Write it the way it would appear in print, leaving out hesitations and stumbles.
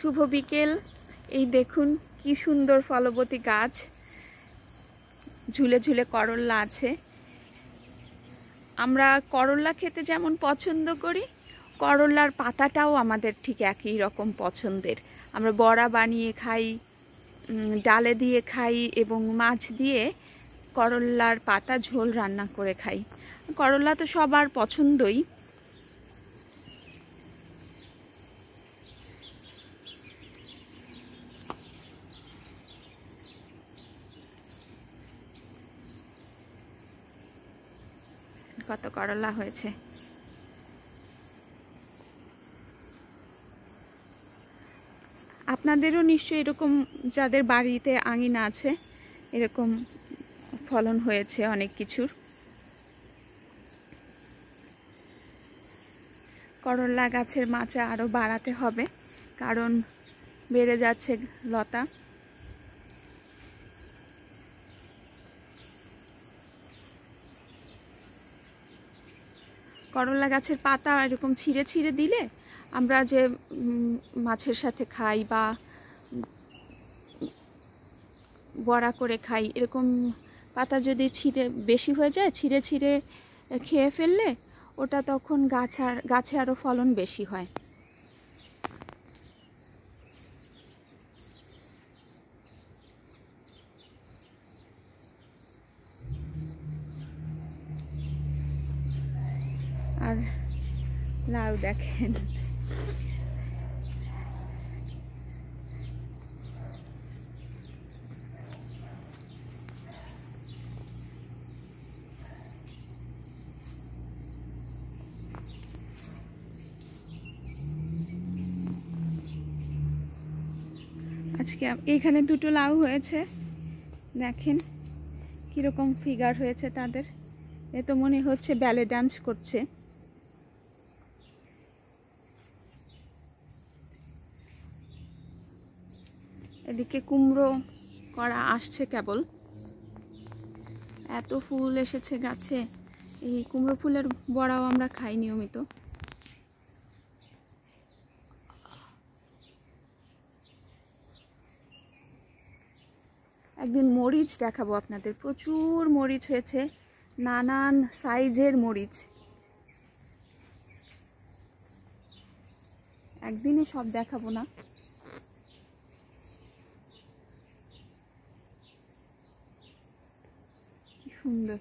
শুভ বিকেল। এই দেখুন কি সুন্দর ফলবতী গাছ, ঝুলে ঝুলে করল্লা আছে। আমরা করল্লা খেতে যেমন পছন্দ করি, করল্লার পাতাটাও আমাদের ঠিক একই রকম পছন্দের। আমরা বড়া বানিয়ে খাই, ডালে দিয়ে খাই এবং মাছ দিয়ে করল্লার পাতা ঝোল রান্না করে খাই। করল্লা তো সবার পছন্দই। কত করলা হয়েছে। আপনাদেরও নিশ্চয়ই এরকম, যাদের বাড়িতে আঙিনা আছে, এরকম ফলন হয়েছে অনেক কিছুর। করল্লা গাছের মাচা আরও বাড়াতে হবে, কারণ বেড়ে যাচ্ছে লতা। করল্লা গাছের পাতা এরকম ছিঁড়ে ছিঁড়ে দিলে আমরা যে মাছের সাথে খাই বা বড়া করে খাই, এরকম পাতা যদি ছিঁড়ে বেশি হয়ে যায়, ছিঁড়ে ছিঁড়ে খেয়ে ফেললে ওটা তখন গাছে আরও ফলন বেশি হয়। আর লাউ দেখেন, আজকে এইখানে দুটো লাউ হয়েছে, দেখেন কিরকম ফিগার হয়েছে তাদের। এ তো মনে হচ্ছে ব্যালে ডান্স করছে। এদিকে কুমড়ো করা আসছে কেবল, এত ফুল এসেছে গাছে। এই কুমড়ো ফুলের বড়াও আমরা খাই নিয়মিত। একদিন মরিচ দেখাবো আপনাদের, প্রচুর মরিচ হয়েছে, নানান সাইজের মরিচ। একদিনে সব দেখাবো না। কি সুন্দর।